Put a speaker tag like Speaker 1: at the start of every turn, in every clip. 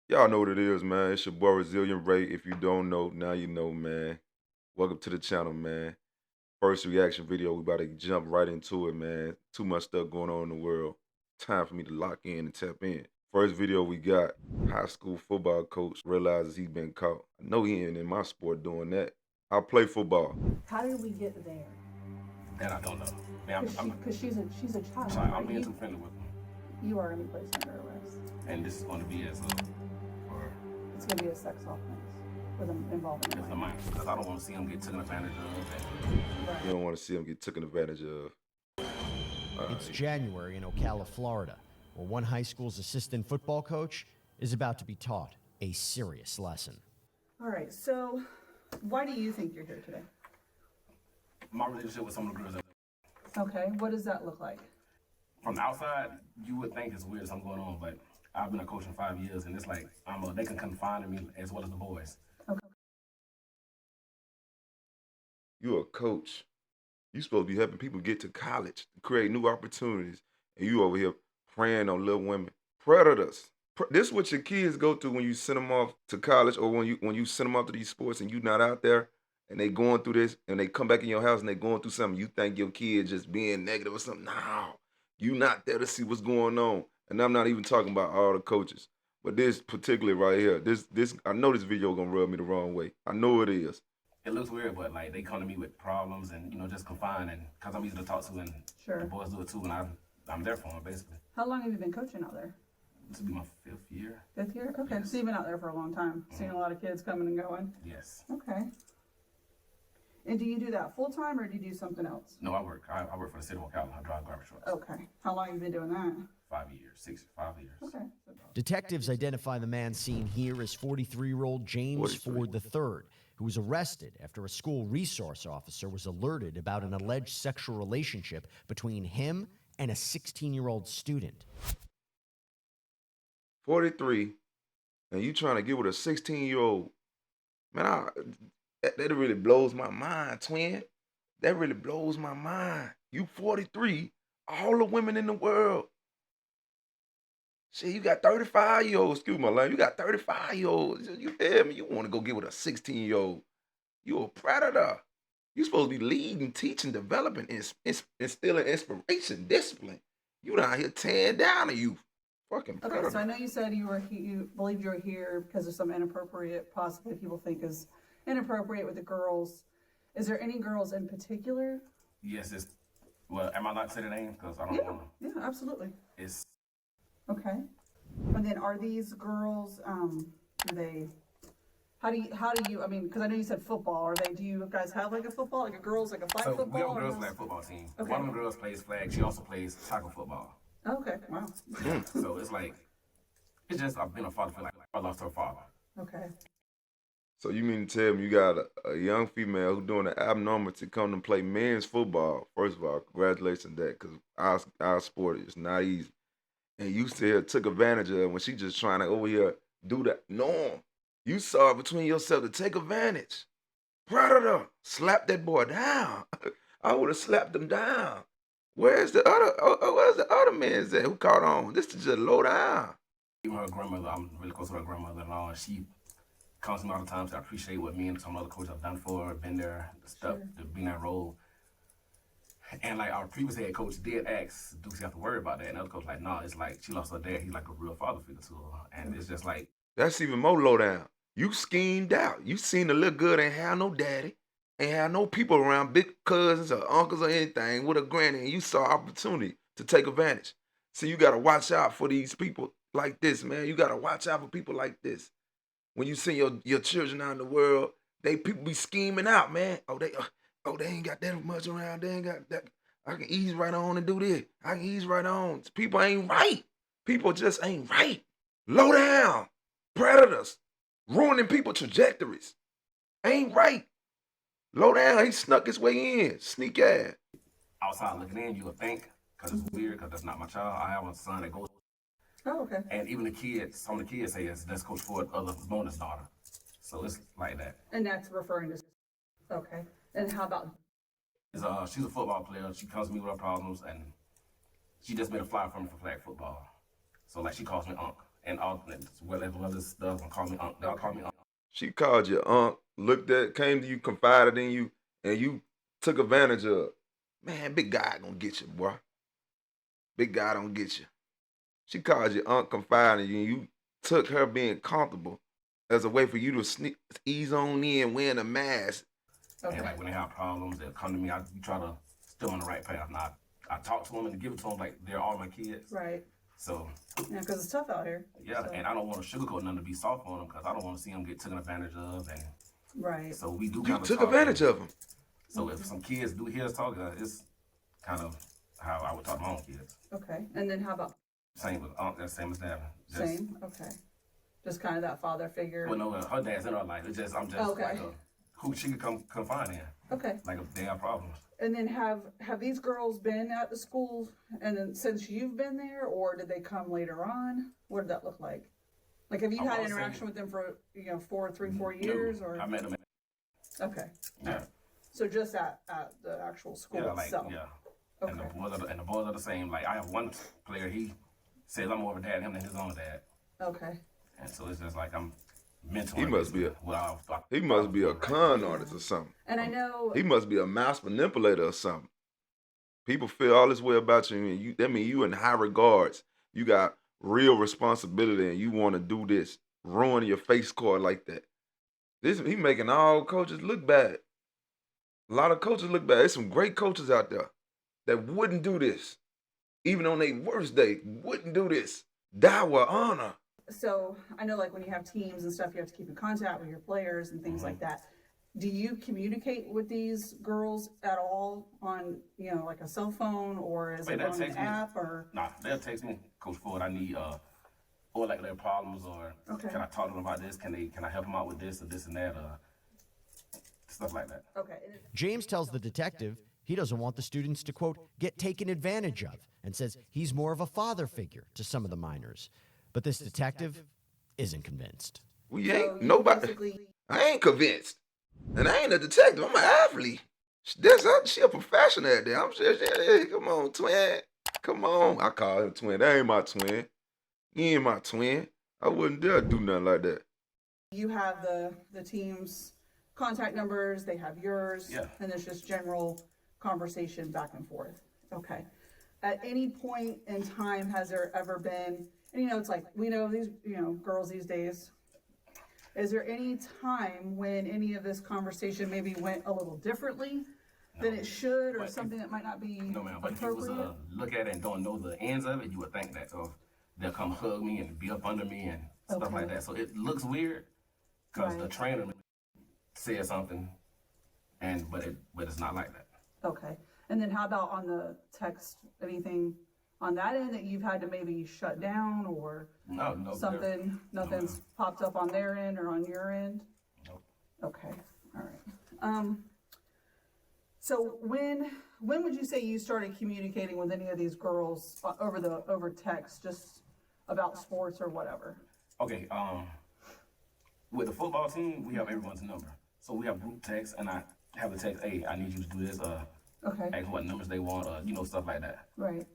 Speaker 1: Y'all know what it is, man. It's your boy Resilient Ray. If you don't know, now you know, man. Welcome to the channel, man. First reaction video. We about to jump right into it, man. Too much stuff going on in the world. Time for me to lock in and tap in. First video we got. High school football coach realizes he's been caught. I know he ain't in my sport doing that. I play football.
Speaker 2: How did we get there?
Speaker 3: That I don't know. Man,
Speaker 2: Because she's a child.
Speaker 3: sorry,
Speaker 2: Right?
Speaker 3: I'm being too friendly with them.
Speaker 2: You are going to be placed under arrest.
Speaker 3: And this is going to be as a, for
Speaker 2: It's going to be a sex offense with them involving
Speaker 3: as a minor. Because I don't want to see him get taken advantage of.
Speaker 2: Right.
Speaker 1: You don't want to see him get taken advantage of.
Speaker 4: It's January in Ocala, Florida, where one high school's assistant football coach is about to be taught a serious lesson.
Speaker 2: All right, so why do you think you're here today?
Speaker 3: My relationship with some of the girls,
Speaker 2: Okay, what does that look like?
Speaker 3: from the outside, you would think it's weird something going on, but I've been a coach for 5 years, and it's like they can confide in me as well as the boys.
Speaker 2: Okay.
Speaker 1: You a coach. You supposed to be helping people get to college, create new opportunities, and you over here preying on little women. Predators. This is what your kids go through when you send them off to college, or when you send them off to these sports and you not out there, and they going through this, and they come back in your house and they going through something. You think your kid just being negative or something. No, you not there to see what's going on. And I'm not even talking about all the coaches, but this particularly right here, this I know this video gonna rub me the wrong way. I know it is.
Speaker 3: It looks weird, but like they come to me with problems and just confine, and because I'm easy to talk to, and
Speaker 2: Sure.
Speaker 3: the boys do it too, and I'm there for them basically.
Speaker 2: How long have you been coaching out there?
Speaker 3: This will be my 5th year.
Speaker 2: 5th year? Okay,
Speaker 3: Yes.
Speaker 2: so you've been out there for a long time, seeing a lot of kids coming and going.
Speaker 3: Yes.
Speaker 2: Okay. And do you do that full time or do you do something else?
Speaker 3: No, I work. I work for the city of Ocala. I drive garbage trucks.
Speaker 2: Okay. How long have you been doing that?
Speaker 3: 5 years, 5 years.
Speaker 2: Okay.
Speaker 4: Detectives identify the man seen here as 43-year-old James
Speaker 1: 43.
Speaker 4: Ford III, who was arrested after a school resource officer was alerted about an alleged sexual relationship between him and a 16-year-old student.
Speaker 1: 43, and you trying to get with a 16-year-old. Man, that really blows my mind, twin. That really blows my mind. You 43, all the women in the world. Shit, you got 35-year-olds, excuse my language, you got 35-year-olds. You feel me? You want to go get with a 16-year-old. You a predator. You supposed to be leading, teaching, developing, instilling inspiration, discipline. You down here tearing down a youth. Fucking predator.
Speaker 2: Okay, so I know you said you believe you were here because of some inappropriate, possibly people think is inappropriate with the girls. Is there any girls in particular?
Speaker 3: Yes, it's. Well, am I allowed to say the name? Because I don't
Speaker 2: Yeah,
Speaker 3: want to.
Speaker 2: yeah, absolutely.
Speaker 3: It's.
Speaker 2: Okay. And then are these girls, how do you, I mean, because I know you said football, do you guys have like a football, like a girls, like a flag
Speaker 3: So
Speaker 2: football?
Speaker 3: we have a
Speaker 2: or
Speaker 3: girls'
Speaker 2: no?
Speaker 3: flag football team.
Speaker 2: Okay.
Speaker 3: One of the girls plays flag. She also plays tackle football.
Speaker 2: Oh, okay, wow.
Speaker 3: So it's like, it's just I've been a father for like I lost her father.
Speaker 2: Okay.
Speaker 1: So you mean to tell me you got a young female who doing the abnormal to come to play men's football? First of all, congratulations on that, because our sport is not easy. And you still took advantage of her when she just trying to over here do the norm. You saw it between yourself to take advantage. Predator, slap that boy down. I would have slapped him down. Where's the other man's at who caught on? This is just low down.
Speaker 3: Even her grandmother, I'm really close to her grandmother-in-law, and she comes to me all the time to appreciate what me and some other coaches have done for her, been there, stuff, to be in that role. And like our previous head coach did ask, do she have to worry about that? And the other coach like, nah, it's like she lost her dad. He's like a real father figure to her. And it's just like.
Speaker 1: That's even more low down. You schemed out. You seen the little girl ain't have no daddy, ain't have no people around, big cousins or uncles or anything with a granny, and you saw opportunity to take advantage. So you got to watch out for these people like this, man. You got to watch out for people like this. When you see your children out in the world, people be scheming out, man. Oh, they ain't got that much around. They ain't got that. I can ease right on and do this. I can ease right on. People ain't right. People just ain't right. Low down. Predators. Ruining people's trajectories. Ain't right. Low down. He snuck his way in. Sneak ass.
Speaker 3: Outside looking in, you would think, because it's weird, because that's not my child. I have a son that goes.
Speaker 2: Oh, okay.
Speaker 3: And even the kids, some of the kids say that's Coach Ford's other bonus daughter. So it's like that.
Speaker 2: And that's referring to, okay. And how about?
Speaker 3: She's a football player. She comes to me with her problems, and she just made a flyer for me for flag football. So like she calls me Unc. and all as well as other stuff and call me uncle. They'll call me uncle.
Speaker 1: She called you came to you, confided in you, and you took advantage of it. Man, big guy gonna get you, boy. Big guy don't get you. She called you confided in you, and you took her being comfortable as a way for you to ease on in wearing a mask.
Speaker 2: Okay.
Speaker 3: And like when they have problems, they'll come to me. We try to stay on the right path. Now, I talk to them and give it to them like they're all my kids.
Speaker 2: Right.
Speaker 3: So.
Speaker 2: Yeah, because it's tough out here.
Speaker 3: Yeah,
Speaker 2: so.
Speaker 3: And I don't want to sugarcoat nothing to be soft on them because I don't want to see them get taken advantage of. And
Speaker 2: right.
Speaker 3: so we do.
Speaker 1: You took advantage of them.
Speaker 3: So if some kids do hear us talking, it's kind of how I would talk to my own kids.
Speaker 2: Okay. And then how about?
Speaker 3: Same with that's same as that.
Speaker 2: Same. Okay. Just kind of that father figure.
Speaker 3: Well, no, her dad's in her life. It's just I'm just like who she could come confide in.
Speaker 2: Okay.
Speaker 3: Like if they have problems.
Speaker 2: And then have these girls been at the school and then since you've been there, or did they come later on? What did that look like? Like have you had interaction with them for 4 years, or?
Speaker 3: I met them.
Speaker 2: Okay.
Speaker 3: Yeah.
Speaker 2: So just at the actual school itself.
Speaker 3: Yeah.
Speaker 2: Okay.
Speaker 3: And the boys are the same. Like I have one player, he says I'm more of a dad to him than his own dad.
Speaker 2: Okay.
Speaker 3: And so it's just like I'm mentoring.
Speaker 1: He must be a con artist or something.
Speaker 2: And I know
Speaker 1: he must be a mass manipulator or something. People feel all this way about you, and that means you in high regards. You got real responsibility, and you want to do this, ruin your face card like that. He making all coaches look bad. A lot of coaches look bad. There's some great coaches out there that wouldn't do this, even on their worst day. Wouldn't do this. Die with honor.
Speaker 2: So I know, like when you have teams and stuff, you have to keep in contact with your players and things like that. Do you communicate with these girls at all on, like a cell phone, or is it on an app, or?
Speaker 3: Nah, they'll text me, Coach Ford, I need, or like their problems, or can I talk to them about this? Can I help them out with this or this and that, stuff like that.
Speaker 2: Okay.
Speaker 4: James tells the detective he doesn't want the students to, quote, get taken advantage of, and says he's more of a father figure to some of the minors. But this detective isn't convinced.
Speaker 1: We ain't nobody. I ain't convinced. And I ain't a detective. I'm an athlete. She a professional at that. I'm just, hey, come on, twin. Come on. I call him twin. That ain't my twin. He ain't my twin. I wouldn't dare do nothing like that.
Speaker 2: You have the team's contact numbers. They have yours.
Speaker 3: Yeah.
Speaker 2: And there's just general conversation back and forth. Okay. At any point in time, has there ever been, and it's like, we know these, girls these days. Is there any time when any of this conversation maybe went a little differently than it should, or something that might not be
Speaker 3: No, ma'am. But if you was look at it and don't know the ends of it, you would think that. So they'll come hug me and be up under me and stuff like that. So it looks weird because the trainer said something, but it's not like that.
Speaker 2: Okay. And then how about on the text, anything on that end that you've had to maybe shut down, or
Speaker 3: no,
Speaker 2: nothing's popped up on their end or on your end?
Speaker 3: No.
Speaker 2: Okay. All right. So when would you say you started communicating with any of these girls over text, just about sports or whatever?
Speaker 3: Okay. With the football team, we have everyone's number. So we have group text, and I have the text, hey, I need you to do this, ask what numbers they want, stuff like that.
Speaker 2: Right.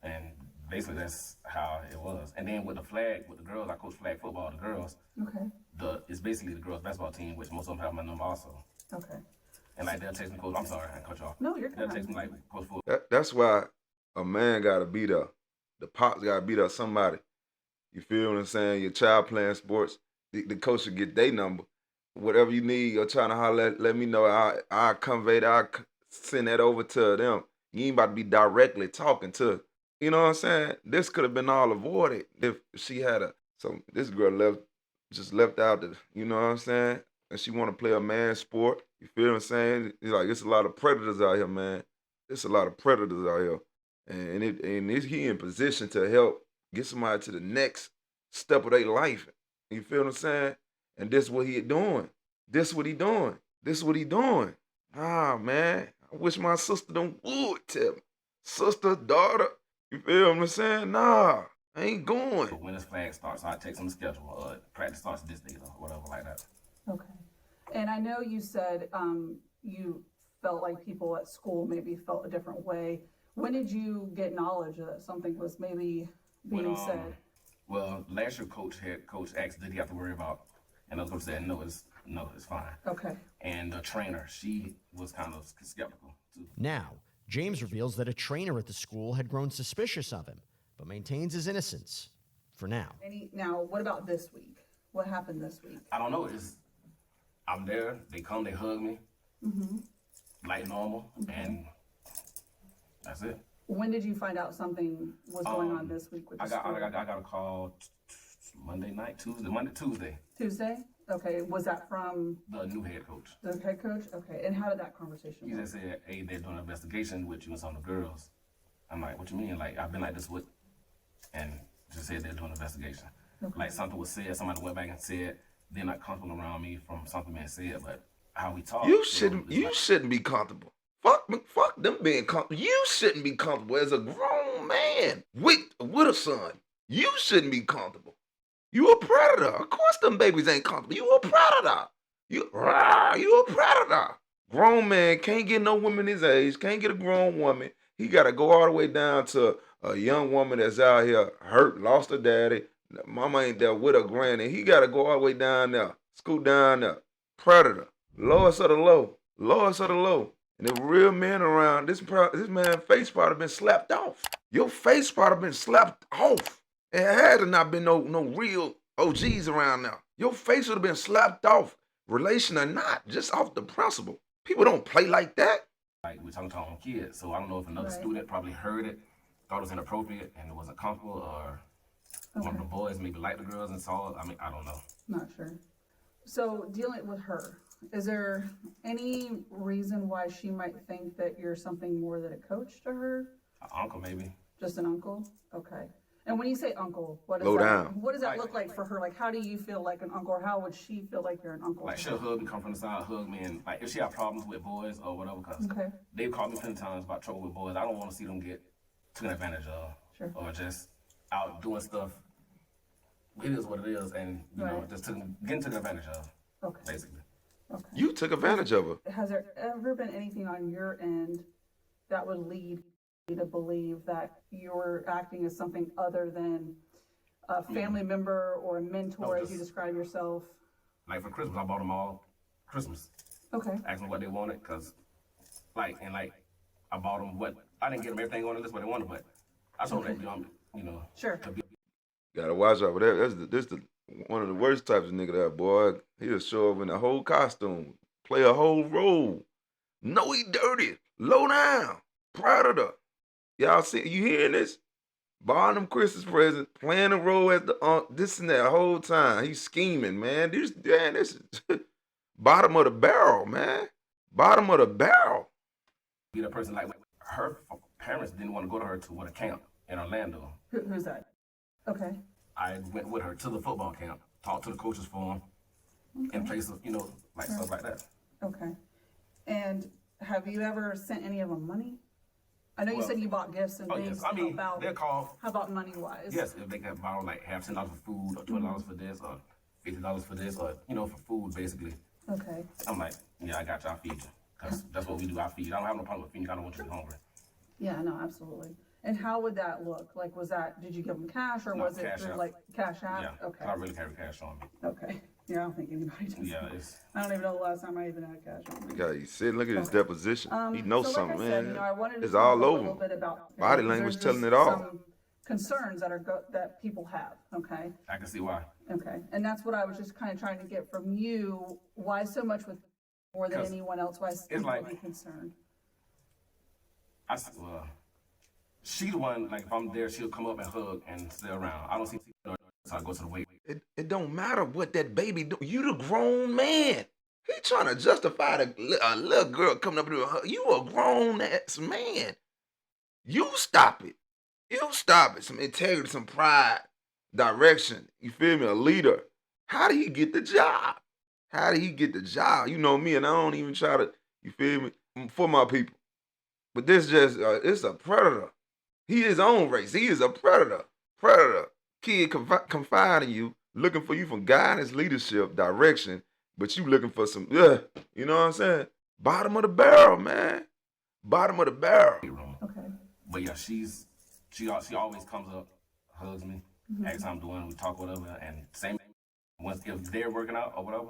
Speaker 3: And basically that's how it was. And then with the girls, I coach flag football, the girls.
Speaker 2: Okay.
Speaker 3: It's basically the girls basketball team, which most of them have my number also.
Speaker 2: Okay.
Speaker 3: And like they'll text me, Coach, I'm sorry, I cut you off.
Speaker 2: No, you're
Speaker 3: They'll
Speaker 2: fine.
Speaker 3: text me like, Coach Ford.
Speaker 1: That's why a man gotta be there. The pops gotta be there. Somebody. You feel what I'm saying? Your child playing sports, the coach should get their number. Whatever you need, you're trying to holler, let me know. I'll convey that. I'll send that over to them. You ain't about to be directly talking to. You know what I'm saying? This could have been all avoided if she had this girl just left out you know what I'm saying? And she want to play a man's sport. You feel what I'm saying? It's a lot of predators out here, man. It's a lot of predators out here. And he in position to help get somebody to the next step of their life. You feel what I'm saying? And this what he doing. This what he doing. Ah, man. I wish my sister would tell me. Sister, daughter. You feel what I'm saying? Nah, I ain't going.
Speaker 3: But when this flag starts, I text them the schedule. Practice starts this day or whatever like that.
Speaker 2: Okay. And I know you said you felt like people at school maybe felt a different way. When did you get knowledge that something was maybe being said?
Speaker 3: Well, last year head coach asked, did he have to worry about, and the other coach said, no, it's fine.
Speaker 2: Okay.
Speaker 3: And the trainer, she was kind of skeptical too.
Speaker 4: Now, James reveals that a trainer at the school had grown suspicious of him, but maintains his innocence for now.
Speaker 2: Now, what about this week? What happened this week?
Speaker 3: I don't know. I'm there. They come. They hug me, like normal, and that's it.
Speaker 2: When did you find out something was going on this week with the school?
Speaker 3: I got a call Monday night, Tuesday.
Speaker 2: Tuesday? Okay. Was that from
Speaker 3: The new head coach.
Speaker 2: the head coach? Okay. And how did that conversation
Speaker 3: He
Speaker 2: go?
Speaker 3: just said, "Hey, they're doing an investigation with you and some of the girls." I'm like, "What you mean? Like I've been like this with?" And just said they're doing an investigation.
Speaker 2: Okay.
Speaker 3: Like something was said, somebody went back and said they're not comfortable around me from something being said, but how we talk.
Speaker 1: You shouldn't be comfortable. Fuck them being comfortable. You shouldn't be comfortable as a grown man with a son. You shouldn't be comfortable. You a predator. Of course them babies ain't comfortable. You a predator. You a predator. Grown man can't get no woman his age, can't get a grown woman. He gotta go all the way down to a young woman that's out here hurt, lost her daddy. Mama ain't there with her granny. He gotta go all the way down there. Scoot down there. Predator. Lowest of the low. Lowest of the low. And the real men around, this man's face probably been slapped off. Your face probably been slapped off. It had to not been no real OGs around now. Your face would have been slapped off, relation or not, just off the principle. People don't play like that.
Speaker 3: Like we're talking to our own kids, so I don't know if another student probably heard it, thought it was inappropriate, and it wasn't comfortable, or one of the boys maybe liked the girls and saw it. I mean, I don't know.
Speaker 2: Not sure. So dealing with her, is there any reason why she might think that you're something more than a coach to her?
Speaker 3: An uncle maybe.
Speaker 2: Just an uncle? Okay. And when you say uncle, what
Speaker 1: Low down.
Speaker 2: what does that look like for her? Like, how do you feel like an uncle, or how would she feel like you're an uncle?
Speaker 3: Like
Speaker 2: to
Speaker 3: she'll
Speaker 2: her?
Speaker 3: hug me, come from the side, hug me, and like if she have problems with boys or whatever, cause
Speaker 2: Okay.
Speaker 3: they've called me plenty of times about trouble with boys. I don't want to see them get taken advantage of,
Speaker 2: Sure.
Speaker 3: or just out doing stuff. It is what it is, and you know, just getting taken advantage of,
Speaker 2: Okay.
Speaker 3: basically.
Speaker 2: Okay.
Speaker 1: You took advantage of her.
Speaker 2: Has there ever been anything on your end that would lead you to believe that you're acting as something other than a family member or a mentor, as you describe yourself?
Speaker 3: Like for Christmas, I bought them all Christmas.
Speaker 2: Okay.
Speaker 3: Asked them what they wanted, cause I bought them what I didn't get them everything on the list what they wanted, but I told them, you know,
Speaker 2: Sure.
Speaker 3: to be
Speaker 1: Gotta watch out for that. This the one of the worst types of nigga that boy. He'll show up in a whole costume, play a whole role. No, he dirty, low down, predator. Y'all see? You hearing this? Buying them Christmas presents, playing a role as the this and that whole time. He's scheming, man. This is bottom of the barrel, man. Bottom of the barrel.
Speaker 3: the person. Like her parents didn't want to go to her to a camp in Orlando.
Speaker 2: Who's that? Okay.
Speaker 3: I went with her to the football camp, talked to the coaches for them, in place of, like stuff like that.
Speaker 2: Okay. And have you ever sent any of them money? I know you said you bought gifts and things.
Speaker 3: Yes. I mean,
Speaker 2: how
Speaker 3: they'll call.
Speaker 2: how about money wise?
Speaker 3: Yes, if they can borrow like have $10 for food, or $20 for this, or $50 for this, or for food basically.
Speaker 2: Okay.
Speaker 3: I'm like, yeah, I got you. I'll feed you, cause that's what we do. I feed you. I don't have no problem with feeding you. I don't want you to be hungry.
Speaker 2: Yeah, no, absolutely. And how would that look? Like, did you give them cash, or
Speaker 3: No,
Speaker 2: was it
Speaker 3: cash
Speaker 2: through
Speaker 3: app.
Speaker 2: like Cash App?
Speaker 3: Yeah.
Speaker 2: Okay.
Speaker 3: I really carry cash on me.
Speaker 2: Okay. Yeah, I don't think anybody does.
Speaker 3: Yeah, it's.
Speaker 2: I don't even know the last time I even had cash on me.
Speaker 1: Yeah, he's sitting. Look at his
Speaker 2: Okay.
Speaker 1: deposition. He knows
Speaker 2: So
Speaker 1: something,
Speaker 2: like I said,
Speaker 1: man.
Speaker 2: I wanted to
Speaker 1: It's
Speaker 2: talk
Speaker 1: all
Speaker 2: a
Speaker 1: over
Speaker 2: little
Speaker 1: him.
Speaker 2: bit about
Speaker 1: Body
Speaker 2: because
Speaker 1: language
Speaker 2: there's
Speaker 1: telling
Speaker 2: just
Speaker 1: it all.
Speaker 2: some concerns that people have. Okay.
Speaker 3: I can see why.
Speaker 2: Okay. And that's what I was just kind of trying to get from you. Why so much with more than
Speaker 3: 'Cause
Speaker 2: anyone else? Why people
Speaker 3: like-
Speaker 2: be concerned?
Speaker 3: She the one, like if I'm there, she'll come up and hug and stay around. I don't see her, so I go to the wait.
Speaker 1: It don't matter what that baby do. You the grown man. He trying to justify a little girl coming up to her. You a grown ass man. You stop it. You stop it. Some integrity, some pride, direction. You feel me? A leader. How did he get the job? How did he get the job? You know me, and I don't even try to. You feel me? I'm for my people. But this just it's a predator. He his own race. He is a predator. Predator. Kid confide in you, looking for you for guidance, leadership, direction, but you looking for some, you know what I'm saying? Bottom of the barrel, man. Bottom of the barrel.
Speaker 3: Room.
Speaker 2: Okay.
Speaker 3: But yeah, she always comes up, hugs me, ask how I'm doing, we talk whatever, and same once if they're working out or whatever,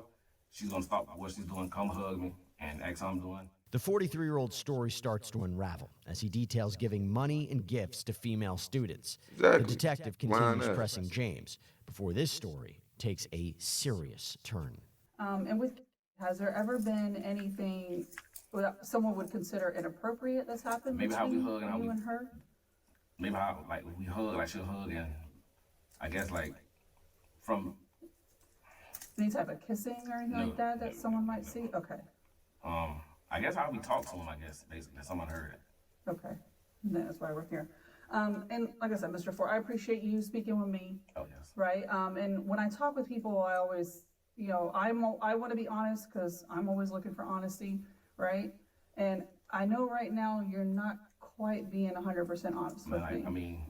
Speaker 3: she's gonna stop what she's doing, come hug me, and ask how I'm doing.
Speaker 4: The 43-year-old's story starts to unravel as he details giving money and gifts to female students.
Speaker 1: Exactly.
Speaker 4: The detective
Speaker 1: Line
Speaker 4: continues
Speaker 1: up.
Speaker 4: pressing James before this story takes a serious turn.
Speaker 2: And with, has there ever been anything that someone would consider inappropriate that's happened
Speaker 3: Maybe how we
Speaker 2: between
Speaker 3: hug and how
Speaker 2: you
Speaker 3: we-
Speaker 2: and her?
Speaker 3: Maybe how like we hug, like she'll hug, and I guess like from
Speaker 2: Any type of kissing or anything
Speaker 3: No,
Speaker 2: like that that
Speaker 3: no,
Speaker 2: someone
Speaker 3: no,
Speaker 2: might
Speaker 3: no.
Speaker 2: see? Okay,
Speaker 3: I guess how we talk to him, I guess basically someone heard it.
Speaker 2: okay. Then that's why we're here. And like I said, Mr. Ford, I appreciate you speaking with me,
Speaker 3: Oh yes.
Speaker 2: right? And when I talk with people, I always, you know, I want to be honest because I'm always looking for honesty, right? And I know right now you're not quite being 100% honest with me.
Speaker 3: I mean,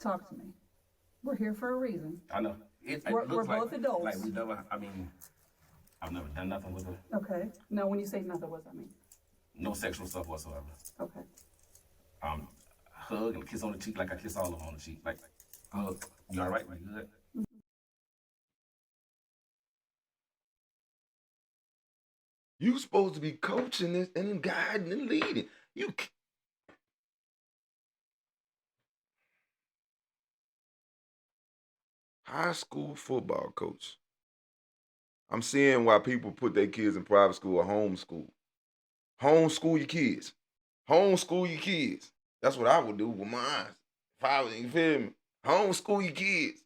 Speaker 2: Talk to me. We're here for a reason.
Speaker 3: I know. It
Speaker 2: We're
Speaker 3: looks
Speaker 2: both
Speaker 3: like,
Speaker 2: adults.
Speaker 3: Like we never. I mean, I've never done nothing with her.
Speaker 2: Okay. Now, when you say nothing, what does that mean?
Speaker 3: No sexual stuff whatsoever.
Speaker 2: Okay.
Speaker 3: Hug and kiss on the cheek like I kiss all of them on the cheek. Like, hug. You all right? You good?
Speaker 1: You supposed to be coaching this and guiding and leading. High school football coach. I'm seeing why people put their kids in private school or homeschool. Homeschool your kids. Homeschool your kids. That's what I would do with mine. If I was, you feel me? Homeschool your kids.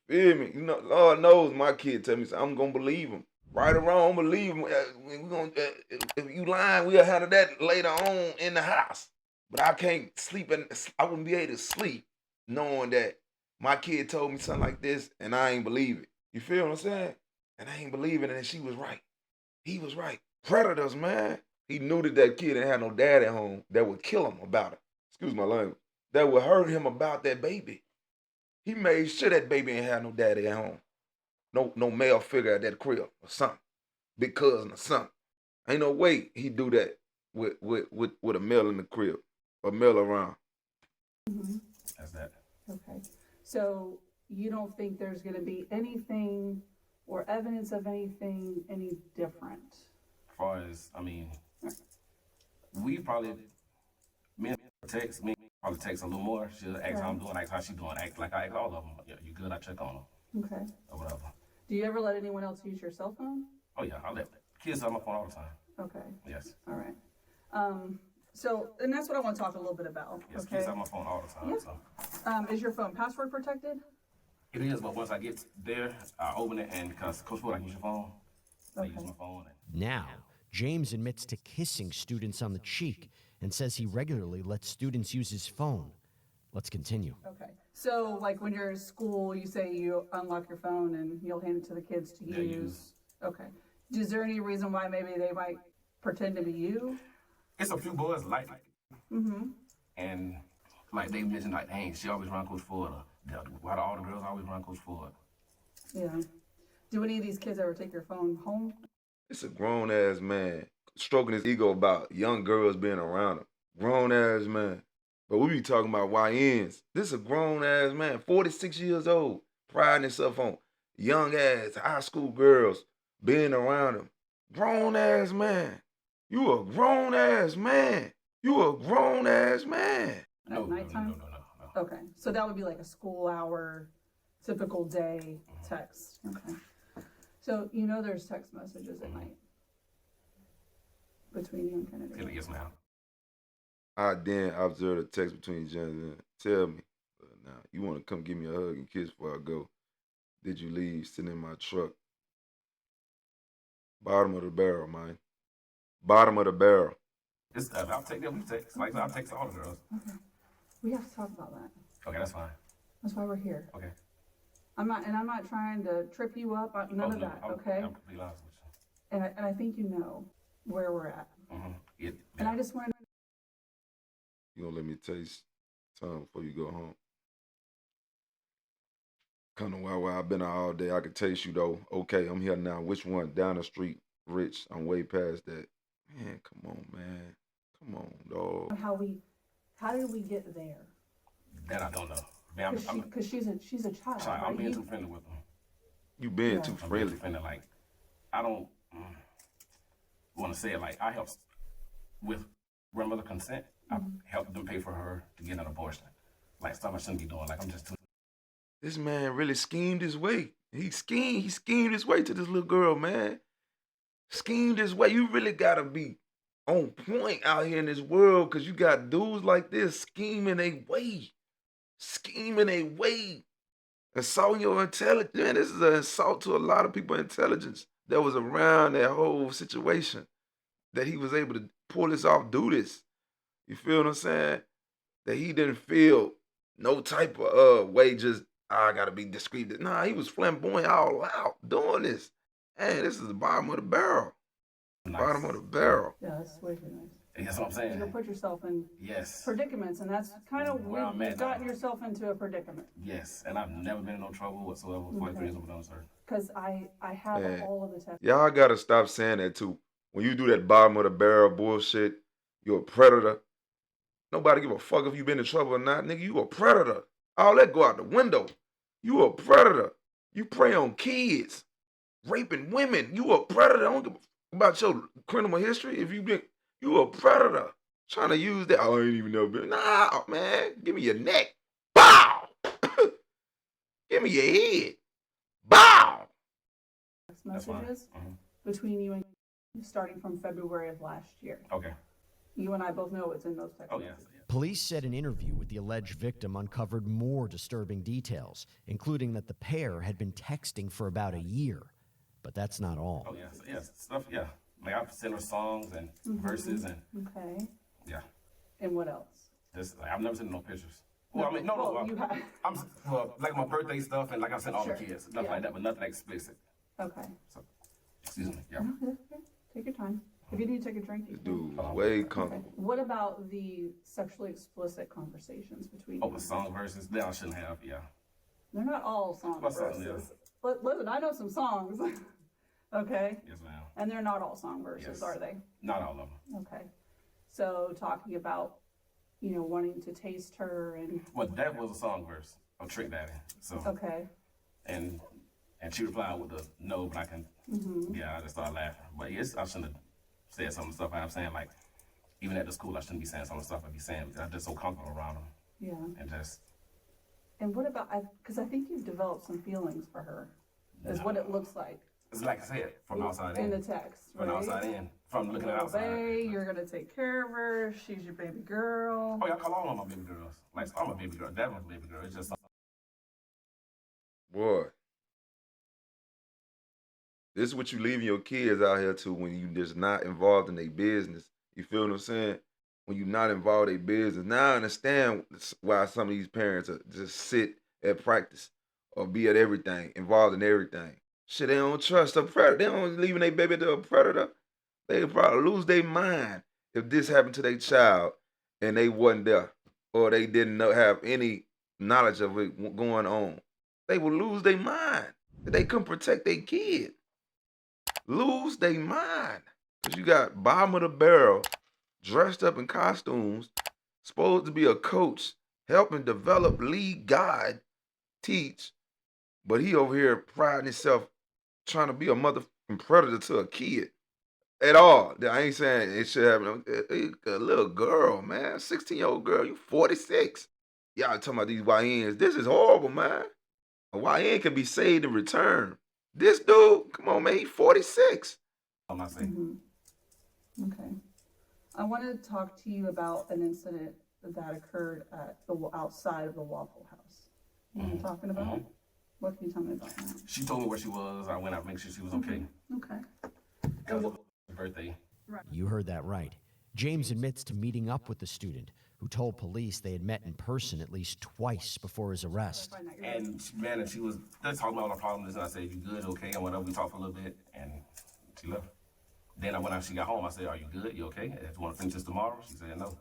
Speaker 1: You feel me? You know, Lord knows my kid tell me something, I'm gonna believe him. Right or wrong, believe him. If you lying, we'll handle that later on in the house. But I can't sleep, and I wouldn't be able to sleep knowing that my kid told me something like this, and I ain't believe it. You feel what I'm saying? And I ain't believing it, and she was right. He was right. Predators, man. He knew that kid didn't have no dad at home that would kill him about it. Excuse my language. That would hurt him about that baby. He made sure that baby ain't had no daddy at home. No male figure at that crib or something. Big cousin or something. Ain't no way he do that with a male in the crib. A male around.
Speaker 3: That's that.
Speaker 2: Okay. So you don't think there's going to be anything or evidence of anything any different?
Speaker 3: As far as, I mean, we probably, me and probably text a little more. She'll ask how I'm doing, ask how she doing, act like I ask all of them. Yeah, you good? I check on them.
Speaker 2: Okay.
Speaker 3: Or whatever.
Speaker 2: Do you ever let anyone else use your cell phone?
Speaker 3: Oh yeah, I let kids on my phone all the time.
Speaker 2: Okay.
Speaker 3: Yes.
Speaker 2: All right. So, and that's what I want to talk a little bit about.
Speaker 3: Yes,
Speaker 2: Okay.
Speaker 3: kids on my phone all the time.
Speaker 2: Yeah.
Speaker 3: So
Speaker 2: Is your phone password protected?
Speaker 3: it is, but once I get there, I open it, and because Coach Ford, I use your phone. I
Speaker 2: Okay.
Speaker 3: use my phone. And
Speaker 4: Now, James admits to kissing students on the cheek and says he regularly lets students use his phone. Let's continue.
Speaker 2: Okay. So, like when you're in school, you say you unlock your phone and you'll hand it to the kids to
Speaker 3: They
Speaker 2: use.
Speaker 3: use.
Speaker 2: Okay. Is there any reason why maybe they might pretend to be you?
Speaker 3: It's a few boys like it.
Speaker 2: Mm-hmm.
Speaker 3: And like they mentioned, like, dang, she always run Coach Ford. Why do all the girls always run Coach Ford?
Speaker 2: Yeah. Do any of these kids ever take your phone home?
Speaker 1: It's a grown ass man stroking his ego about young girls being around him. Grown ass man. But we be talking about YNs. This is a grown ass man, 46 years old, priding himself on young ass high school girls being around him. Grown ass man. You a grown ass man. You a grown ass man.
Speaker 2: At nighttime?
Speaker 3: No.
Speaker 2: Okay. So that would be like a school hour, typical day text. Okay. So you know there's text messages at night between you and Kennedy.
Speaker 3: Yes, ma'am.
Speaker 1: I then observed a text between Jen and tell me, now, you want to come give me a hug and kiss before I go. Did you leave sitting in my truck? Bottom of the barrel, man. Bottom of the barrel.
Speaker 3: It's, I'll take them. We text. Like I'll text all the girls.
Speaker 2: Okay. We have to talk about that.
Speaker 3: Okay, that's fine.
Speaker 2: That's why we're here.
Speaker 3: Okay.
Speaker 2: I'm not trying to trip you up. None of that. Okay.
Speaker 3: I'm completely honest with
Speaker 2: And I think you know where we're at.
Speaker 3: you. Mm-hmm.
Speaker 2: And I just want to.
Speaker 1: You gonna let me taste something before you go home? Kind of while I've been out all day, I could taste you though. Okay, I'm here now. Which one? Down the street, Rich. I'm way past that. Man, come on, man. Come on, dog.
Speaker 2: How did we get there?
Speaker 3: That I don't know. Man,
Speaker 2: Because she's a child.
Speaker 3: I'm
Speaker 2: Right?
Speaker 3: being too friendly with them.
Speaker 1: You being
Speaker 2: Yeah.
Speaker 1: too
Speaker 3: I'm being
Speaker 1: friendly.
Speaker 3: too friendly. Like, I don't want to say it. Like, I help with grandmother consent. I helped them pay for her to get an abortion. Like, stuff I shouldn't be doing. Like, I'm just too.
Speaker 1: This man really schemed his way. He schemed his way to this little girl, man. Schemed his way. You really gotta be on point out here in this world because you got dudes like this scheming a way. Scheming a way. Assaulting your intelligence. Man, this is an assault to a lot of people's intelligence that was around that whole situation. That he was able to pull this off, do this. You feel what I'm saying? That he didn't feel no type of way, just I gotta be discreet. Nah, he was flamboyant all out doing this. Man, this is the bottom of the barrel.
Speaker 3: Nice.
Speaker 1: Bottom of the barrel.
Speaker 2: Yeah, that's way too nice.
Speaker 3: That's what I'm saying.
Speaker 2: You'll put yourself in
Speaker 3: Yes.
Speaker 2: predicaments, and that's kind of
Speaker 3: Where I'm
Speaker 2: you've
Speaker 3: at
Speaker 2: gotten
Speaker 3: now.
Speaker 2: yourself into a predicament.
Speaker 3: Yes. And I've never been in no trouble whatsoever with 43 years of sir.
Speaker 2: Because I have
Speaker 1: Man.
Speaker 2: all of the tests.
Speaker 1: Y'all gotta stop saying that too. When you do that bottom of the barrel bullshit, you're a predator. Nobody give a fuck if you been in trouble or not, nigga. You a predator. All that go out the window. You a predator. You prey on kids, raping women. You a predator. I don't give a fuck about your criminal history. If you a predator. Trying to use that. Oh, I ain't even know. Nah, man. Give me your neck. Bow. Give me your head. Bow.
Speaker 2: Text
Speaker 3: That's fine.
Speaker 2: messages between you and starting from February of last year.
Speaker 3: Okay.
Speaker 2: You and I both know it's in those text
Speaker 3: Oh, yes.
Speaker 2: messages.
Speaker 4: Police said an interview with the alleged victim uncovered more disturbing details, including that the pair had been texting for about a year. But that's not all.
Speaker 3: Oh, yes. Yes. Stuff, yeah. Like, I've sent her songs and verses and,
Speaker 2: Okay.
Speaker 3: yeah.
Speaker 2: And what else?
Speaker 3: Just, like, I've never sent no pictures. Well, I mean, no.
Speaker 2: You have.
Speaker 3: Like my birthday stuff and like I sent all
Speaker 2: Sure.
Speaker 3: the kids. Stuff
Speaker 2: Yeah.
Speaker 3: like that, but nothing explicit.
Speaker 2: Okay.
Speaker 3: So, excuse me. Yeah.
Speaker 2: Take your time. If you need to take a drink, you
Speaker 1: This
Speaker 2: can.
Speaker 1: dude was way
Speaker 2: Okay.
Speaker 1: comfortable.
Speaker 2: What about the sexually explicit conversations between
Speaker 3: Oh,
Speaker 2: you?
Speaker 3: with song verses? That I shouldn't have, yeah.
Speaker 2: They're not all song
Speaker 3: What song,
Speaker 2: verses. Listen, I know some songs. Okay.
Speaker 3: Yes, ma'am.
Speaker 2: And they're not all song verses,
Speaker 3: Yes.
Speaker 2: are they?
Speaker 3: Not all of them.
Speaker 2: Okay. So talking about, wanting to taste her and
Speaker 3: Well, that was a song verse of Trick Daddy. So,
Speaker 2: okay.
Speaker 3: and she replied with a no, but I can, yeah, I just started laughing. But yes, I shouldn't have said some of the stuff I'm saying. Like, even at the school, I shouldn't be saying some of the stuff I be saying because I'm just so comfortable around them.
Speaker 2: Yeah.
Speaker 3: And just,
Speaker 2: And what about because I think you've developed some feelings for her, is what it looks like
Speaker 3: it's like I said, from outside
Speaker 2: in
Speaker 3: in.
Speaker 2: the text,
Speaker 3: From
Speaker 2: right?
Speaker 3: outside in. From looking at
Speaker 2: You'll
Speaker 3: outside.
Speaker 2: obey, you're gonna take care of her. She's your baby girl.
Speaker 3: Oh, yeah, I call all of my baby girls. Like, I'm a baby girl. That one's a baby girl. It's just
Speaker 1: Boy. This is what you leaving your kids out here to when you just not involved in their business. You feel what I'm saying? When you not involved in their business. Now I understand why some of these parents are just sit at practice or be at everything, involved in everything. Shit, they don't trust a predator. They don't leaving their baby to a predator. They probably lose their mind if this happened to their child and they wasn't there or they didn't have any knowledge of it going on. They will lose their mind. They couldn't protect their kid. Lose their mind. Because you got bottom of the barrel, dressed up in costumes, supposed to be a coach, helping develop, lead, guide, teach, but he over here priding himself trying to be a motherfucking predator to a kid. At all. I ain't saying it should happen. A little girl, man. 16-year-old girl. You 46. Y'all talking about these YNs. This is horrible, man. A YN can be saved in return. This dude, come on, man. He 46.
Speaker 3: I'm not saying.
Speaker 2: Okay. I want to talk to you about an incident that occurred at outside of the Waffle House. You know what I'm talking about? What can you tell me about that?
Speaker 3: She told me where she was. I went out to make sure she was okay.
Speaker 2: Okay.
Speaker 3: It was her birthday.
Speaker 4: You heard that right. James admits to meeting up with the student, who told police they had met in person at least twice before his arrest.
Speaker 3: And she was just talking about all the problems, and I said, "You good? Okay?" And whatever. We talked for a little bit, and she left. Then when she got home, I said, "Are you good? You okay? If you want to finish this tomorrow?" She said, "No."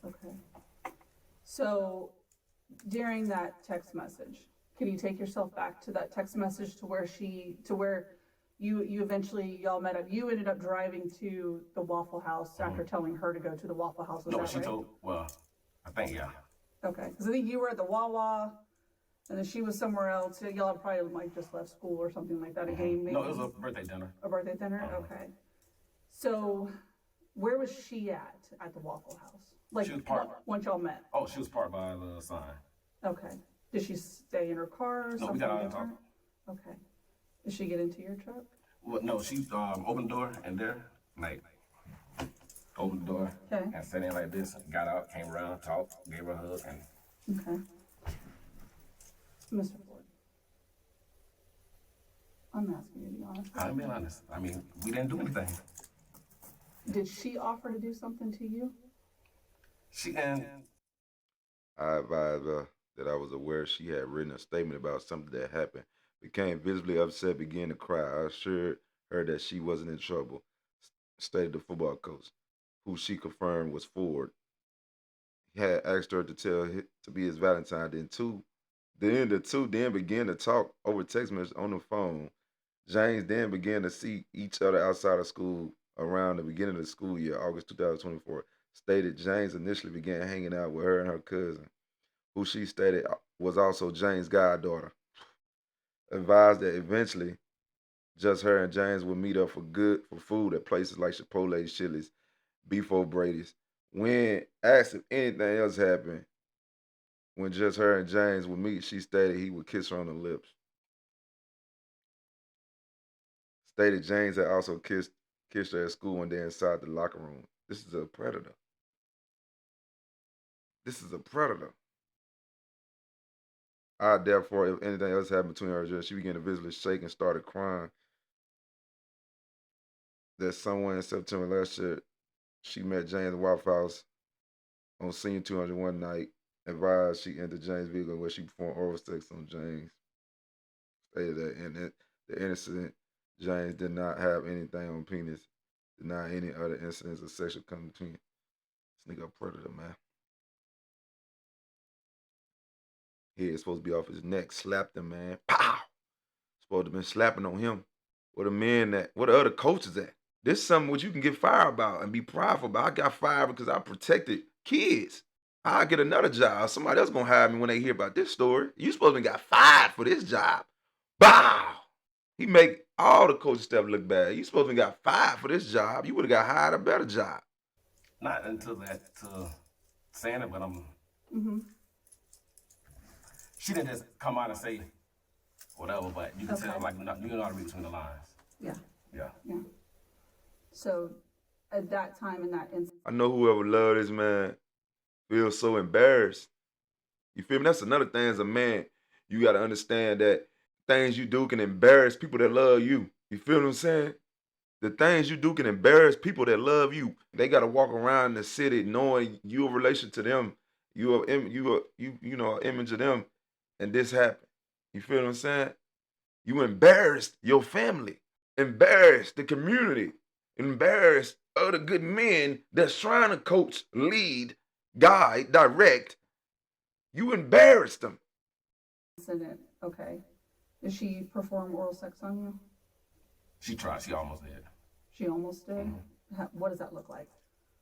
Speaker 2: Okay. So during that text message, can you take yourself back to that text message to where you eventually y'all met up? You ended up driving to the Waffle House after telling her to go to the Waffle House. Was
Speaker 3: No,
Speaker 2: that
Speaker 3: but she
Speaker 2: right?
Speaker 3: told. Well, I think yeah.
Speaker 2: Okay, because I think you were at the Wawa. And then she was somewhere else. Y'all probably like just left school or something like that. A game maybe.
Speaker 3: No, it was a birthday dinner.
Speaker 2: A birthday dinner? Okay. So where was she at the Waffle House? Like
Speaker 3: She was parked.
Speaker 2: once y'all met?
Speaker 3: Oh, she was parked by the sign.
Speaker 2: Okay. Did she stay in her car or
Speaker 3: No,
Speaker 2: something
Speaker 3: we got out and
Speaker 2: different?
Speaker 3: talked.
Speaker 2: Okay. Did she get into your truck?
Speaker 3: Well, no, she opened the door and there, like, opened the door
Speaker 2: Okay.
Speaker 3: and sat in like this, got out, came around, talked, gave her a hug, and
Speaker 2: Okay. Mr. Ford, I'm asking you to be honest.
Speaker 3: I'm being honest. I mean, we didn't do anything.
Speaker 2: Did she offer to do something to you?
Speaker 3: She and
Speaker 1: I advised her that I was aware she had written a statement about something that happened, became visibly upset, began to cry. I assured her that she wasn't in trouble, stated the football coach, who she confirmed was Ford. He had asked her to to be his Valentine. The two then began to talk over text message on the phone. James then began to see each other outside of school around the beginning of the school year, August 2024. Stated James initially began hanging out with her and her cousin, who she stated was also James' goddaughter. Advised that eventually just her and James would meet up for food at places like Chipotle, Chili's, Beef O'Brady's. When asked if anything else happened, when just her and James would meet, she stated he would kiss her on the lips. Stated James had also kissed her at school one day inside the locker room. This is a predator. This is a predator. Therefore, if anything else happened between her and James, she began to visibly shake and started crying. That someone in September last year, she met James at Waffle House on Senior 201 night. Advised she entered James' vehicle where she performed oral sex on James. Stated that in the incident, James did not have anything on penis. Denied any other incidents of sexual contact between. This nigga a predator, man. Head is supposed to be off his neck. Slapped him, man. Pow! Supposed to have been slapping on him. Where the men at? Where the other coaches at? This is something what you can get fired about and be prideful about. I got fired because I protected kids. I'll get another job. Somebody else gonna hire me when they hear about this story. You supposed to got fired for this job. Bow! He make all the coaching stuff look bad. You supposed to got fired for this job. You would have got hired a better job.
Speaker 3: not until that to saying it, but
Speaker 2: Mm-hmm.
Speaker 3: she didn't just come out and say whatever, but you can
Speaker 2: Okay.
Speaker 3: tell like you know how to read between the lines.
Speaker 2: Yeah.
Speaker 3: Yeah.
Speaker 2: Yeah. So at that time in that instance,
Speaker 1: I know whoever love this man feels so embarrassed. You feel me? That's another thing as a man. You got to understand that things you do can embarrass people that love you. You feel what I'm saying? The things you do can embarrass people that love you. They got to walk around the city knowing you a relation to them. You know an image of them, and this happened. You feel what I'm saying? You embarrassed your family, embarrassed the community, embarrassed other good men that's trying to coach, lead, guide, direct. You embarrassed them.
Speaker 2: incident, okay. Did she perform oral sex on you?
Speaker 3: She tried. She almost did.
Speaker 2: She almost did? What does that look like?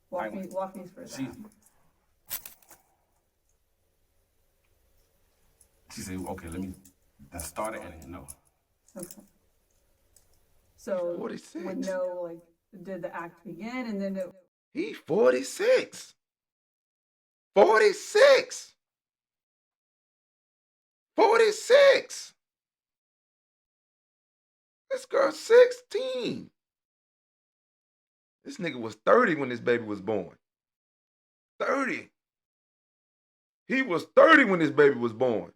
Speaker 2: Walk me through that.
Speaker 3: She said, "Okay, let me start it and no."
Speaker 2: Okay. So
Speaker 1: 46.
Speaker 2: would know, like, did the act begin and then it,
Speaker 1: He 46. 46. 46. This girl's 16. This nigga was 30 when this baby was born. 30. He was 30 when this baby was born.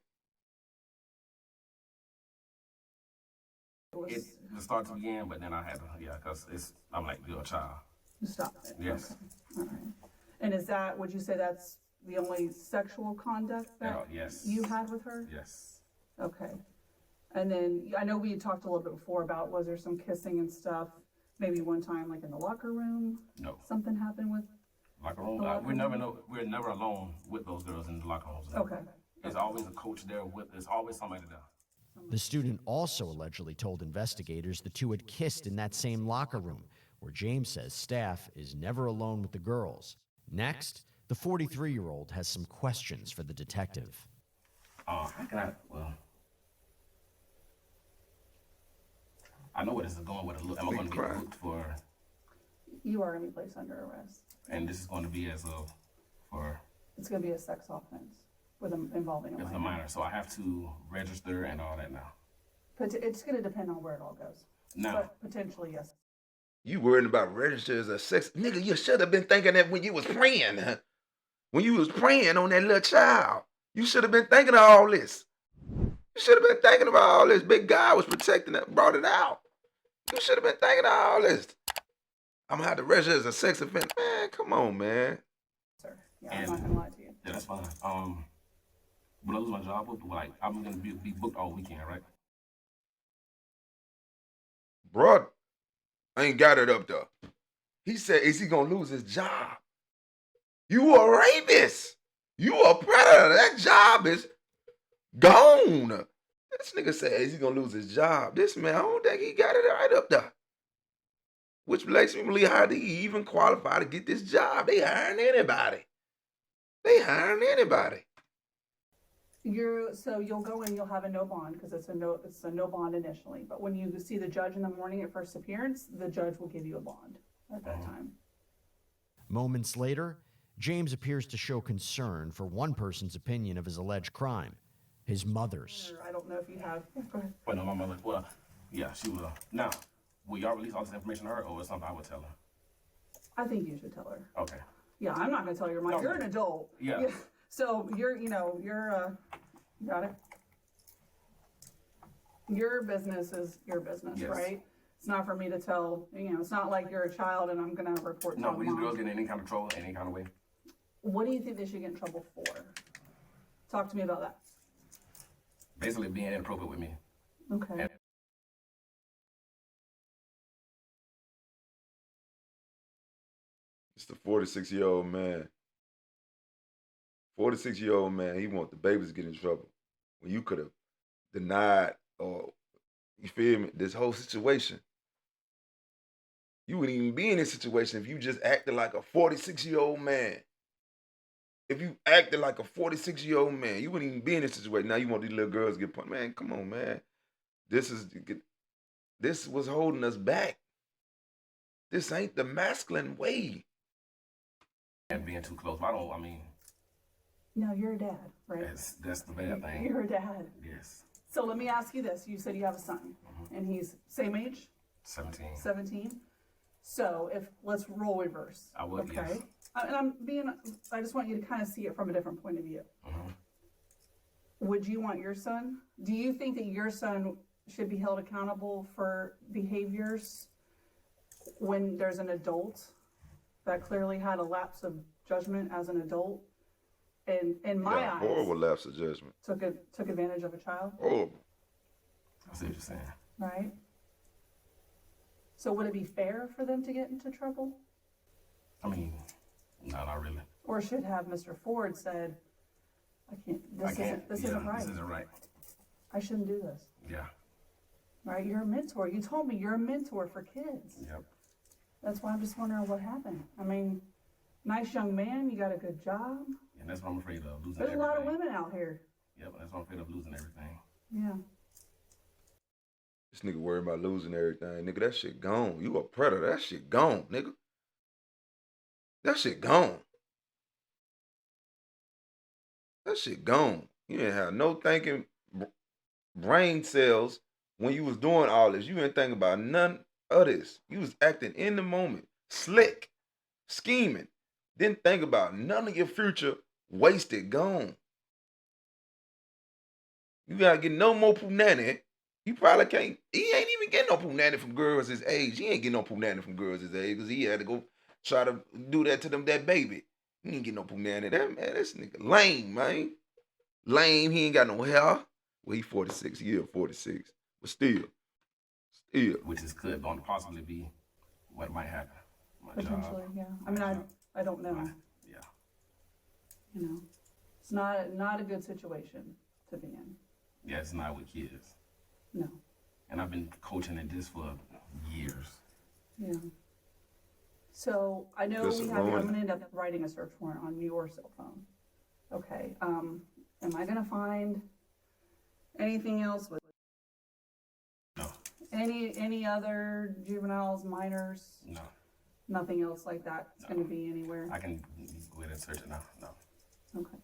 Speaker 2: was
Speaker 3: It the start to begin, but then I had to because I'm like you're a child.
Speaker 2: you stopped it?
Speaker 3: Yes.
Speaker 2: Okay. All right. And is that, would you say that's the only sexual conduct that
Speaker 3: Yes.
Speaker 2: you had with her?
Speaker 3: Yes.
Speaker 2: Okay. And then I know we had talked a little bit before about, was there some kissing and stuff? Maybe one time, like in the locker room,
Speaker 3: No.
Speaker 2: something happened with.
Speaker 3: Locker room. We're never alone with those girls in the locker rooms.
Speaker 2: Okay.
Speaker 3: There's always a coach there with. There's always somebody there.
Speaker 4: The student also allegedly told investigators the two had kissed in that same locker room, where James says staff is never alone with the girls. Next, the 43-year-old has some questions for the detective.
Speaker 3: How can I? Well, I know where this is going. With am I going to get booked for?
Speaker 2: You are going to be placed under arrest.
Speaker 3: And this is going to be as of for.
Speaker 2: It's going to be a sex offense with involving a minor.
Speaker 3: So I have to register and all that now.
Speaker 2: But it's going to depend on where it all goes.
Speaker 3: No.
Speaker 2: But potentially, yes.
Speaker 1: You worried about register as a sex nigga? You should have been thinking that when you was praying. When you was praying on that little child, you should have been thinking of all this. You should have been thinking about all this. Big God was protecting it, brought it out. You should have been thinking of all this. I'm gonna have to register as a sex offender. Man, come on, man.
Speaker 2: Sir, yeah, I'm not gonna lie to you.
Speaker 3: Yeah, that's fine. When I lose my job, like I'm gonna be booked all weekend, right?
Speaker 1: Bro, I ain't got it up there. He said, is he gonna lose his job? You a rapist. You a predator. That job is gone. This nigga said, is he gonna lose his job? This man, I don't think he got it right up there. Which makes me believe how did he even qualify to get this job? They hiring anybody. They hiring anybody.
Speaker 2: So you'll go in, you'll have a no bond because it's a no bond initially. But when you see the judge in the morning at first appearance, the judge will give you a bond at that time.
Speaker 4: Moments later, James appears to show concern for one person's opinion of his alleged crime, his mother's.
Speaker 2: I don't know if you have. Go ahead.
Speaker 3: Well, no, my mother. Well, yeah, she was. Now, will y'all release all this information to her, or is something I would tell her?
Speaker 2: I think you should tell her.
Speaker 3: Okay.
Speaker 2: Yeah, I'm not gonna tell your mom.
Speaker 3: No.
Speaker 2: You're an adult.
Speaker 3: Yeah.
Speaker 2: So you're you got it. Your business is your business,
Speaker 3: Yes.
Speaker 2: right? It's not for me to tell. It's not like you're a child and I'm gonna report to
Speaker 3: No,
Speaker 2: your
Speaker 3: will these
Speaker 2: mom.
Speaker 3: girls get in any kind of trouble, any kind of way?
Speaker 2: What do you think they should get in trouble for? Talk to me about that.
Speaker 3: Basically, being inappropriate with me.
Speaker 2: Okay.
Speaker 1: It's the 46-year-old man. 46-year-old man, he want the babies to get in trouble. When you could have denied or, you feel me, this whole situation. You wouldn't even be in this situation if you just acted like a 46-year-old man. If you acted like a 46-year-old man, you wouldn't even be in this situation. Now you want these little girls to get punished. Man, come on, man. This was holding us back. This ain't the masculine way.
Speaker 3: And being too close.
Speaker 2: No, you're a dad, right?
Speaker 3: That's the bad thing.
Speaker 2: You're a dad.
Speaker 3: Yes.
Speaker 2: So let me ask you this. You said you have a son, and he's same age?
Speaker 3: 17.
Speaker 2: 17? So let's role reverse.
Speaker 3: I would,
Speaker 2: okay?
Speaker 3: yes.
Speaker 2: And I just want you to kind of see it from a different point of view. Would you want your son? Do you think that your son should be held accountable for behaviors when there's an adult that clearly had a lapse of judgment as an adult? And in my eyes,
Speaker 1: horrible lapse of judgment.
Speaker 2: Took advantage of a child.
Speaker 1: Horrible.
Speaker 3: I see what you're saying.
Speaker 2: Right. So would it be fair for them to get into trouble?
Speaker 3: No, not really.
Speaker 2: Or should have Mr. Ford said, This isn't right.
Speaker 3: This isn't right.
Speaker 2: I shouldn't do this.
Speaker 3: Yeah.
Speaker 2: Right? You're a mentor. You told me you're a mentor for kids.
Speaker 3: Yep.
Speaker 2: That's why I'm just wondering what happened. Nice young man. You got a good job.
Speaker 3: And that's what I'm afraid of, losing
Speaker 2: There's
Speaker 3: everything.
Speaker 2: a lot of women out here.
Speaker 3: Yep, that's what I'm afraid of, losing everything.
Speaker 2: Yeah.
Speaker 1: This nigga worried about losing everything. Nigga, that shit gone. You a predator. That shit gone, nigga. That shit gone. That shit gone. You didn't have no thinking brain cells when you was doing all this. You didn't think about none of this. You was acting in the moment, slick, scheming. Didn't think about none of your future. Wasted, gone. You gotta get no more punani. You probably can't. He ain't even getting no punani from girls his age. He ain't getting no punani from girls his age because he had to go try to do that to them, that baby. He ain't getting no punani. That man, this nigga lame, man. Lame. He ain't got no hair. Well, he 46. He 46. But still.
Speaker 3: Which is could going to possibly be what might happen. My
Speaker 2: Potentially,
Speaker 3: job.
Speaker 2: yeah. I don't know.
Speaker 3: Yeah.
Speaker 2: It's not a good situation to be in.
Speaker 3: Yeah, it's not with kids.
Speaker 2: No.
Speaker 3: And I've been coaching at this for years.
Speaker 2: Yeah. So I know
Speaker 1: This
Speaker 2: I'm
Speaker 1: is
Speaker 2: going
Speaker 1: ruined.
Speaker 2: to end up writing a search warrant on your cell phone. Okay. Am I going to find Anything else with
Speaker 3: No.
Speaker 2: any other juveniles, minors?
Speaker 3: No.
Speaker 2: Nothing else like that is going to be anywhere?
Speaker 3: I can go ahead and search it now. No.
Speaker 2: Okay.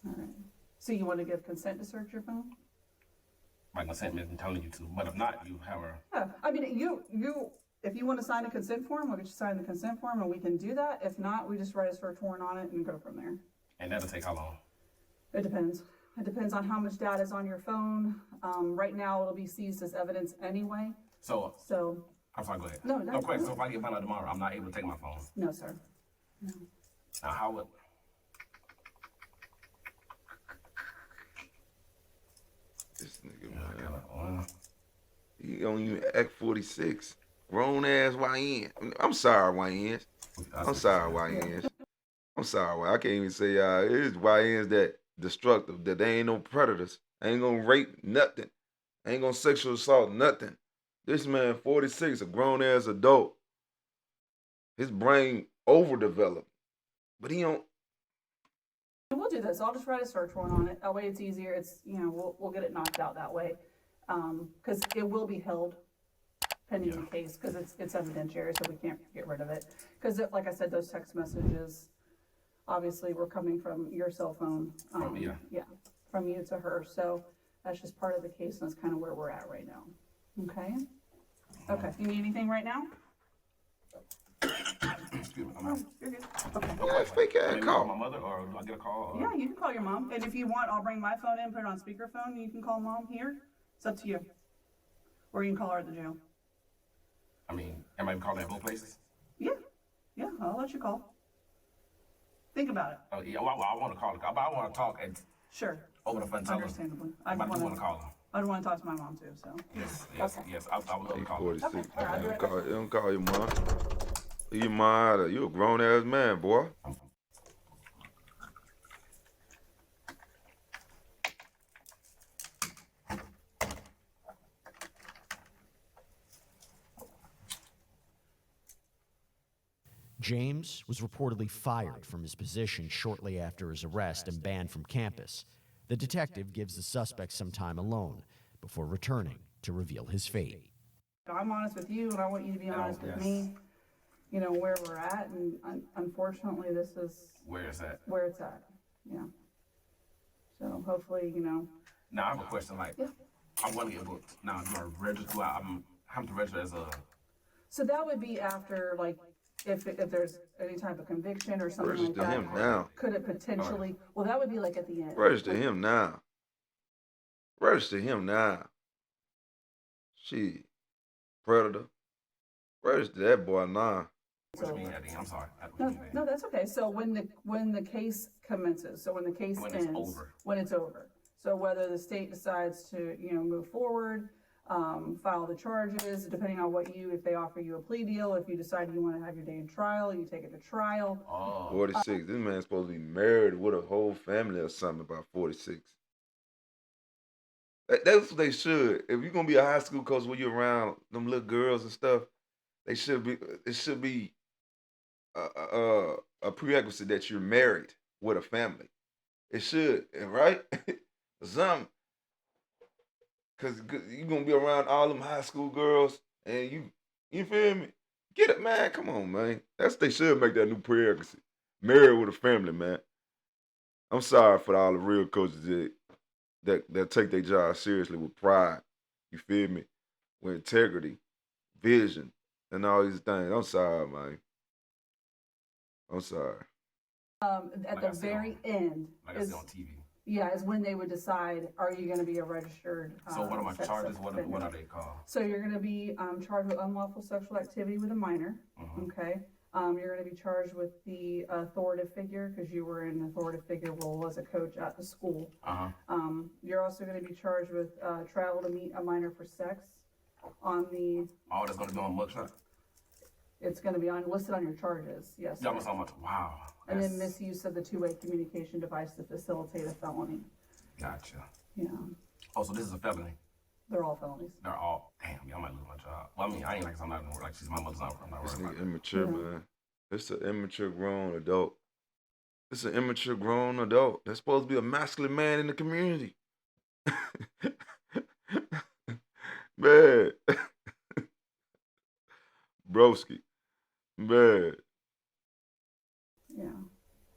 Speaker 2: All right. So you want to give consent to search your phone?
Speaker 3: My consent means I'm telling you to, but if not, you have a.
Speaker 2: Yeah. I mean, if you want to sign a consent form, we'll get you sign the consent form and we can do that. If not, we just write a search warrant on it and go from there.
Speaker 3: And that'll take how long?
Speaker 2: It depends. It depends on how much data is on your phone. Right now, it'll be seized as evidence anyway.
Speaker 3: So,
Speaker 2: So,
Speaker 3: I'm sorry, go ahead.
Speaker 2: No,
Speaker 3: No question. So if I get found out tomorrow, I'm not able to take my phone.
Speaker 2: no, sir. No.
Speaker 3: Now, how would.
Speaker 1: This nigga,
Speaker 3: Okay,
Speaker 1: man.
Speaker 3: well,
Speaker 1: He don't even act 46. Grown ass YN. I'm sorry, YNs. I'm sorry, YNs. I'm sorry, I can't even say it's YNs that destructive, that they ain't no predators. Ain't gonna rape nothing. Ain't gonna sexual assault nothing. This man, 46, a grown ass adult. His brain overdeveloped. But he don't.
Speaker 2: We'll do this. I'll just write a search warrant on it. That way it's easier. It's, we'll get it knocked out that way. Because it will be held pending the case because it's evidentiary, so we can't get rid of it. Because like I said, those text messages obviously were coming from your cell phone.
Speaker 3: Yeah.
Speaker 2: From you to her. So that's just part of the case, and that's kind of where we're at right now. Okay? Okay. You need anything right now?
Speaker 3: Excuse me.
Speaker 2: Oh, you're good. Okay.
Speaker 1: Yeah, fake ass
Speaker 3: Maybe call
Speaker 1: call.
Speaker 3: my mother, or do I get a call? Or?
Speaker 2: Yeah, you can call your mom. And if you want, I'll bring my phone in, put it on speakerphone, and you can call mom here. It's up to you. Or you can call her at the jail.
Speaker 3: I mean, am I calling at both places?
Speaker 2: Yeah, I'll let you call. Think about it.
Speaker 3: Oh, yeah, well, I want to call her, but I want to talk and
Speaker 2: Sure.
Speaker 3: over the phone. Tell her.
Speaker 2: Understandably.
Speaker 3: I do want to call her.
Speaker 2: I'd want to talk to my mom too, so.
Speaker 3: Yes. I would love to
Speaker 1: He
Speaker 3: call her.
Speaker 1: 46.
Speaker 2: All right, I'll do it.
Speaker 1: Don't call your mom. Leave your mom out of. You a grown ass man, boy.
Speaker 4: James was reportedly fired from his position shortly after his arrest and banned from campus. The detective gives the suspect some time alone before returning to reveal his fate.
Speaker 2: I'm honest with you, and I want you to be honest with me. Where we're at, and unfortunately, this is
Speaker 3: Where is that?
Speaker 2: where it's at. Yeah. So hopefully,
Speaker 3: Now I have a question. Like,
Speaker 2: Yeah.
Speaker 3: I want to get booked. Now, do I register? I'm having to register as a.
Speaker 2: So that would be after, like, if there's any type of conviction or something like
Speaker 1: Register
Speaker 2: that.
Speaker 1: him now.
Speaker 2: Could it potentially? Well, that would be like at the end.
Speaker 1: Register him now. Register him now. Shit. Predator. Register that boy now.
Speaker 3: What you mean at the end? I'm sorry.
Speaker 2: No, that's okay. So when the case commences, so when the case
Speaker 3: When it's
Speaker 2: ends,
Speaker 3: over.
Speaker 2: when it's over. So whether the state decides to, move forward, file the charges, depending on if they offer you a plea deal, if you decide you want to have your day in trial, you take it to trial.
Speaker 3: Oh.
Speaker 1: 46. This man's supposed to be married with a whole family or something about 46. That's what they should. If you're gonna be a high school coach when you're around them little girls and stuff, it should be a prerequisite that you're married with a family. It should, right? Something. Cause you're gonna be around all them high school girls and you feel me? Get it, man. Come on, man. They should make that new prerequisite. Married with a family, man. I'm sorry for all the real coaches that take their job seriously with pride. You feel me? With integrity, vision, and all these things. I'm sorry, man. I'm sorry.
Speaker 2: At the very end
Speaker 3: Like I see on TV.
Speaker 2: is when they would decide, are you going to be a registered
Speaker 3: So what are my
Speaker 2: sex
Speaker 3: charges? What
Speaker 2: offender?
Speaker 3: are they called?
Speaker 2: So you're going to be charged with unlawful sexual activity with a minor.
Speaker 3: Mhm.
Speaker 2: Okay. You're going to be charged with the authoritative figure because you were in an authoritative figure role as a coach at the school. You're also going to be charged with travel to meet a minor for sex.
Speaker 3: Oh, that's gonna be on mugshot.
Speaker 2: It's going to be listed on your charges. Yes.
Speaker 3: Yeah,
Speaker 2: sir.
Speaker 3: I'm so much. Wow.
Speaker 2: And then
Speaker 3: That's-
Speaker 2: misuse of the two-way communication device to facilitate a felony.
Speaker 3: Gotcha.
Speaker 2: Yeah,
Speaker 3: Oh, so this is a felony.
Speaker 2: they're all felonies.
Speaker 3: They're all. Damn, y'all might lose my job. Well, I mean, I ain't like I'm not gonna work. Like she's my mother's not. I'm not
Speaker 1: This
Speaker 3: worried about
Speaker 1: nigga
Speaker 3: it.
Speaker 1: immature,
Speaker 2: Yeah.
Speaker 1: man. It's an immature grown adult. It's an immature grown adult. That's supposed to be a masculine man in the community. Man, broski, man.
Speaker 2: Yeah.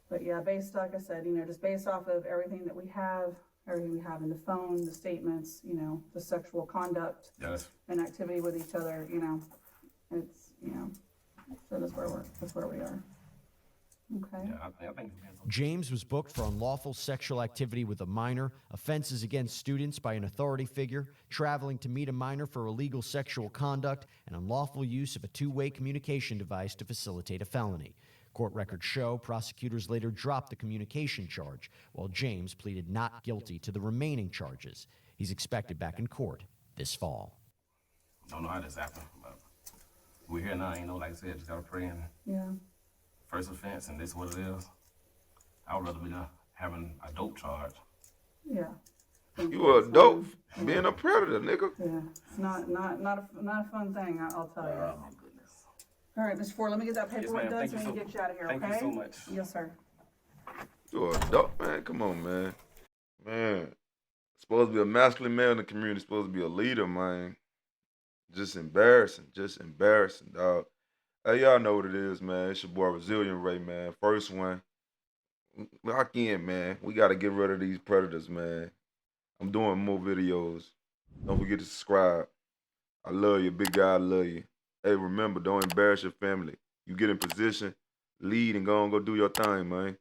Speaker 2: But yeah, based, like I said, just based off of everything we have in the phone, the statements, the sexual conduct
Speaker 3: Yes.
Speaker 2: and activity with each other, it's, so that's where we are. Okay.
Speaker 3: Yeah, I think it depends on.
Speaker 4: James was booked for unlawful sexual activity with a minor, offenses against students by an authority figure, traveling to meet a minor for illegal sexual conduct, and unlawful use of a two-way communication device to facilitate a felony. Court records show prosecutors later dropped the communication charge, while James pleaded not guilty to the remaining charges. He's expected back in court this fall.
Speaker 3: Don't know how this happened, but we're here now. Like I said, just gotta pray and
Speaker 2: Yeah.
Speaker 3: first offense, and this is what it is. I would rather be having a dope charge.
Speaker 2: Yeah.
Speaker 1: You a dope being a predator, nigga.
Speaker 2: Yeah. It's not a fun thing, I'll tell you.
Speaker 3: Oh my goodness.
Speaker 2: All right, Mr. Ford, let me get that paperwork
Speaker 3: ma'am.
Speaker 2: done
Speaker 3: Thank
Speaker 2: so we
Speaker 3: you
Speaker 2: can
Speaker 3: so-
Speaker 2: get you out of here,
Speaker 3: thank you
Speaker 2: okay?
Speaker 3: so much.
Speaker 2: Yes, sir.
Speaker 1: You a dope, man. Come on, man. Man, supposed to be a masculine male in the community, supposed to be a leader, man. Just embarrassing, dog. Hey, y'all know what it is, man. It's your boy Resilient Ray, man. First one. Lock in, man. We got to get rid of these predators, man. I'm doing more videos. Don't forget to subscribe. I love you, big guy. I love you. Hey, remember, don't embarrass your family. You get in position, lead, and go on, go do your thing, man.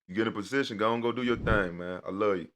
Speaker 1: You get in position, go on, go do your thing, man. I love you.